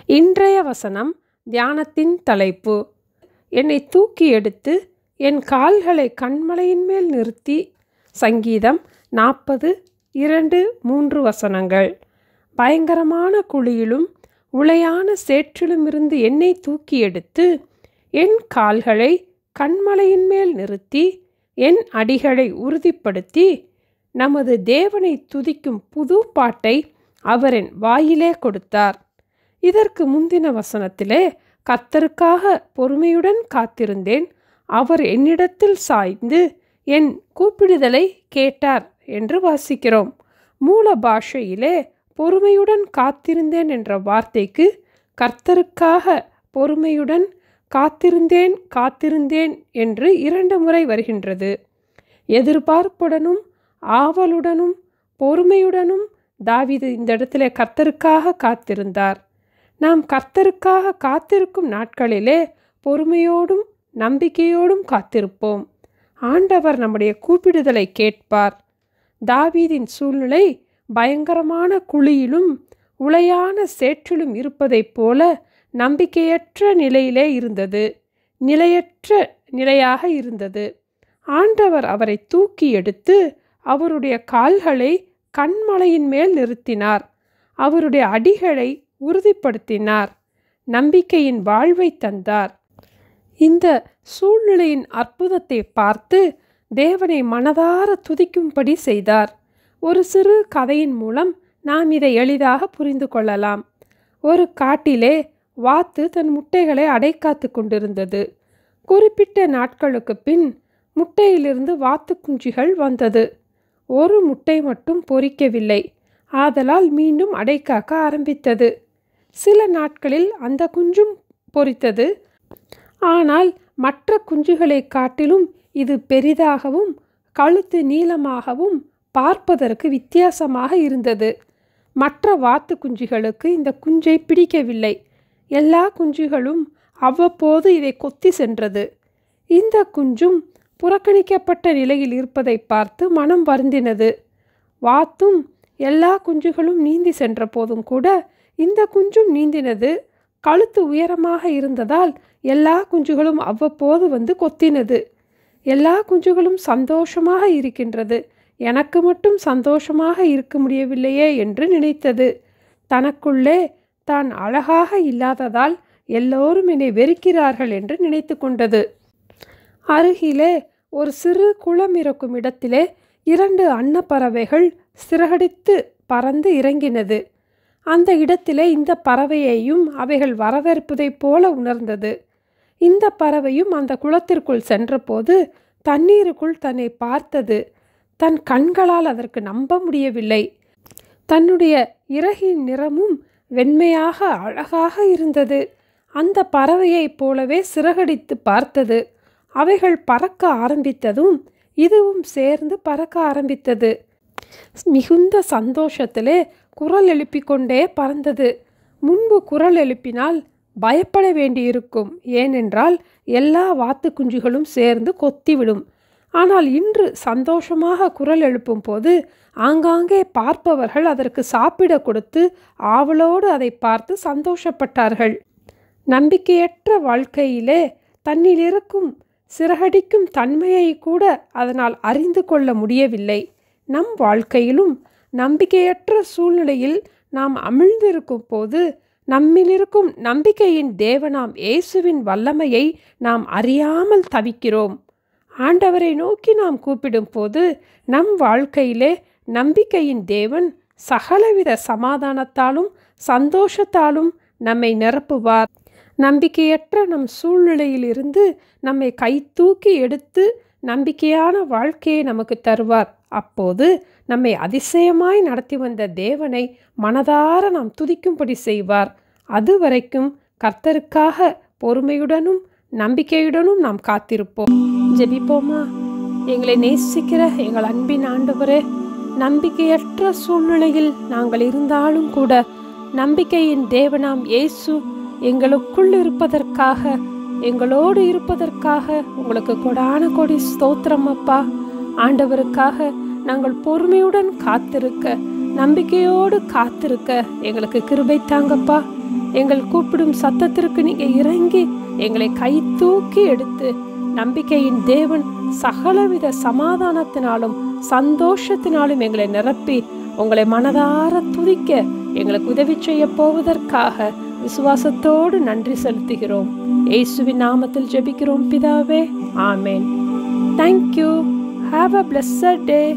இன்றைய வசனம் தியானத்தின் தலைப்பு. என்னை தூக்கி எடுத்து என் கால்களை கன்மலையின் மேல் நிறுத்தி. சங்கீதம் 40:2-3 வசனங்கள். பயங்கரமான குழியிலும் உளையான சேற்றிலும் இருந்து என்னை தூக்கி எடுத்து என் கால்களை கன்மலையின் மேல் நிறுத்தி என் அடிகளை உறுதிப்படுத்தி நமது தேவனை துதிக்கும் புது பாட்டை அவர் என் வாயிலே கொடுத்தார். இதற்கு முந்தின வசனத்திலே கர்த்தருக்காக பொறுமையுடன் காத்திருந்தேன், அவர் என்னிடத்தில் சாய்ந்து என் கூப்பிடுதலை கேட்டார் என்று வாசிக்கிறோம். மூல பாஷையிலே பொறுமையுடன் காத்திருந்தேன் என்ற வார்த்தைக்கு கர்த்தருக்காக பொறுமையுடன் காத்திருந்தேன் என்று 2 முறை வருகின்றது. எதிர்பார்ப்புடனும் ஆவலுடனும் பொறுமையுடனும் தாவீது இந்த இடத்துல கர்த்தருக்காக காத்திருந்தார். நாம் கர்த்தருக்காக காத்திருக்கும் நாட்களிலே பொறுமையோடும் நம்பிக்கையோடும் காத்திருப்போம். ஆண்டவர் நம்முடைய கூப்பிடுதலை கேட்பார். தாவீதின் சூழ்நிலை பயங்கரமான குழியிலும் உளையான சேற்றிலும் இருப்பதைப் போல நம்பிக்கையற்ற நிலையிலே இருந்தது, நிலையற்ற நிலையாக இருந்தது. ஆண்டவர் அவரை தூக்கி எடுத்து அவருடைய கால்களை கன்மலையின் மேல் நிறுத்தினார், அவருடைய அடிகளை உறுதிப்படுத்தினார், நம்பிக்கையின் வாழ்வை தந்தார். இந்த சூழ்நிலையின் அற்புதத்தை பார்த்து தேவனை மனதார துதிக்கும்படி செய்தார். ஒரு சிறு கதையின் மூலம் நாம் இதை எளிதாக புரிந்து கொள்ளலாம். ஒரு காட்டிலே வாத்து தன் முட்டைகளை அடைக்காத்து கொண்டிருந்தது. குறிப்பிட்ட நாட்களுக்கு பின் முட்டையிலிருந்து வாத்து குஞ்சுகள் வந்தது. ஒரு முட்டை மட்டும் பொரிக்கவில்லை, ஆதலால் மீண்டும் அடைக்காக்க ஆரம்பித்தது. சில நாட்களில் அந்த குஞ்சும் பொரித்தது. ஆனால் மற்ற குஞ்சுகளை காட்டிலும் இது பெரிதாகவும் கழுத்து நீளமாகவும் பார்ப்பதற்கு வித்தியாசமாக இருந்தது. மற்ற வாத்து குஞ்சுகளுக்கு இந்த குஞ்சை பிடிக்கவில்லை. எல்லா குஞ்சுகளும் அவ்வப்போது இதை கொத்தி சென்றது. இந்த குஞ்சும் புறக்கணிக்கப்பட்ட நிலையில் இருப்பதை பார்த்து மனம் வருந்தினது. வாத்தும் எல்லா குஞ்சுகளும் நீந்தி சென்ற போதும் கூட இந்த குஞ்சும் நீந்தினது. கழுத்து உயரமாக இருந்ததால் எல்லா குஞ்சுகளும் அவ்வப்போது வந்து கொத்தினது. எல்லா குஞ்சுகளும் சந்தோஷமாக இருக்கின்றது, எனக்கு மட்டும் சந்தோஷமாக இருக்க முடியவில்லையே என்று நினைத்தது. தனக்குள்ளே தான் அழகாக இல்லாததால் எல்லோரும் என்னை வெறுக்கிறார்கள் என்று நினைத்து கொண்டது. அருகிலே ஒரு சிறு குளம் இருக்கும் இடத்திலே 2 அன்னப்பறவைகள் சிறகடித்து பறந்து இறங்கினது. அந்த இடத்திலே இந்த பறவையையும் அவைகள் வரவேற்பதைப் போல உணர்ந்தது. இந்த பறவையும் அந்த குளத்திற்குள் சென்றபோது தண்ணீருக்குள் தன்னை பார்த்தது. தன் கண்களால் அதற்கு நம்ப முடியவில்லை. தன்னுடைய இறகின் நிறமும் வெண்மையாக அழகாக இருந்தது. அந்த பறவையைப் போலவே சிறகடித்து பார்த்தது. அவைகள் பறக்க ஆரம்பித்ததும் இதுவும் சேர்ந்து பறக்க ஆரம்பித்தது. மிகுந்த சந்தோஷத்திலே குரல் எழுப்பிக்கொண்டே பறந்தது. முன்பு குரல் எழுப்பினால் பயப்பட வேண்டியிருக்கும், ஏனென்றால் எல்லா வாத்து குஞ்சுகளும் சேர்ந்து கொத்திவிடும். ஆனால் இன்று சந்தோஷமாக குரல் எழுப்பும் போது ஆங்காங்கே பார்ப்பவர்கள் அதற்கு சாப்பிட கொடுத்து ஆவலோடு அதை பார்த்து சந்தோஷப்பட்டார்கள். நம்பிக்கையற்ற வாழ்க்கையிலே தன்னில் இருக்கும் சிறகடிக்கும் தன்மையை கூட அதனால் அறிந்து கொள்ள முடியவில்லை. நம் வாழ்க்கையிலும் நம்பிக்கையற்ற சூழ்நிலையில் நாம் அமிழ்ந்திருக்கும் போது நம்மிலிருக்கும் நம்பிக்கையின் தேவனாம் இயேசுவின் வல்லமையை நாம் அறியாமல் தவிக்கிறோம். ஆண்டவரை நோக்கி நாம் கூப்பிடும் போது நம் வாழ்க்கையிலே நம்பிக்கையின் தேவன் சகலவித சமாதானத்தாலும் சந்தோஷத்தாலும் நம்மை நிரப்புவார். நம்பிக்கையற்ற நம் சூழ்நிலையிலிருந்து நம்மை கைதூக்கி எடுத்து நம்பிக்கையான வாழ்க்கையை நமக்கு தருவார். அப்போது நம்மை அதிசயமாய் நடத்தி வந்த தேவனை மனதார நாம் துதிக்கும்படி செய்வார். அதுவரைக்கும் கர்த்தருக்காக பொறுமையுடனும் நம்பிக்கையுடனும் நாம் காத்திருப்போம். ஜெபிப்போமா? எங்களை நேசிக்கிற எங்கள் அன்பின் ஆண்டவரே, நம்பிக்கையற்ற சூழ்நிலையில் நாங்கள் இருந்தாலும் கூட நம்பிக்கையின் தேவனாம் இயேசு எங்களுக்குள் இருப்பதற்காக, எங்களோடு இருப்பதற்காக உங்களுக்கு கொடான கொடி ஸ்தோத்திரம் அப்பா. ஆண்டவருக்காக நாங்கள் பொறுமையுடன் காத்திருக்க, நம்பிக்கையோடு காத்திருக்க எங்களுக்கு கிருபை தாங்கப்பா. எங்கள் கூப்பிடும் சத்தத்திற்கு நீங்க இறங்கி எங்களை கை தூக்கி எடுத்து நம்பிக்கையின் தேவன் சகலவித சமாதானத்தினாலும் சந்தோஷத்தினாலும் எங்களை நிரப்பி உங்களை மனதார துதிக்க எங்களுக்கு உதவி செய்ய போவதற்காக விசுவாசத்தோடு நன்றி செலுத்துகிறோம். இயேசுவின் நாமத்தில் ஜெபிக்கிறோம் பிதாவே, ஆமேன். Thank you. Have a blessed day.